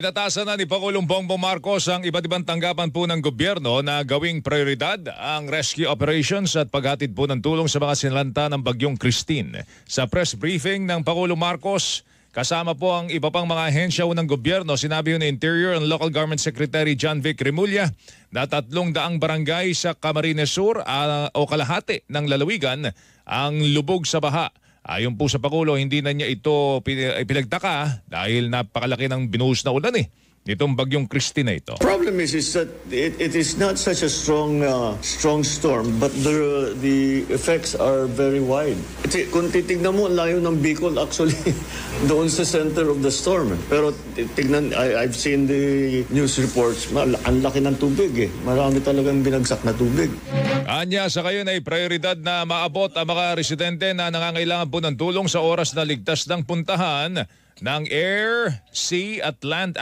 Inatasan na ni Pangulong Bongbong Marcos ang iba't ibang tanggapan po ng gobyerno na gawing prioridad ang rescue operations at paghatid po ng tulong sa mga sinalanta ng Bagyong Christine. Sa press briefing ng Pangulong Marcos, kasama po ang iba pang mga ahensya ng gobyerno, sinabi ng Interior and Local Government Secretary John Vic Remulla na 300 barangay sa Camarines Sur o kalahati ng lalawigan ang lubog sa baha. Ayon po sa Pangulo, hindi na niya ito pinagtaka dahil napakalaki ng binuhos na ulan nitong Bagyong Christine ito. Problem is that it is not such a strong storm, but the effects are very wide. Kung titignan mo, layo ng Bicol actually doon sa center of the storm. Pero tignan, I've seen the news reports, ang laki ng tubig Marami talagang binagsak na tubig. Anya, sa kayo ay prioridad na maabot ang mga residente na nangangailangan po ng tulong sa oras na ligtas ng puntahan ng air, sea at land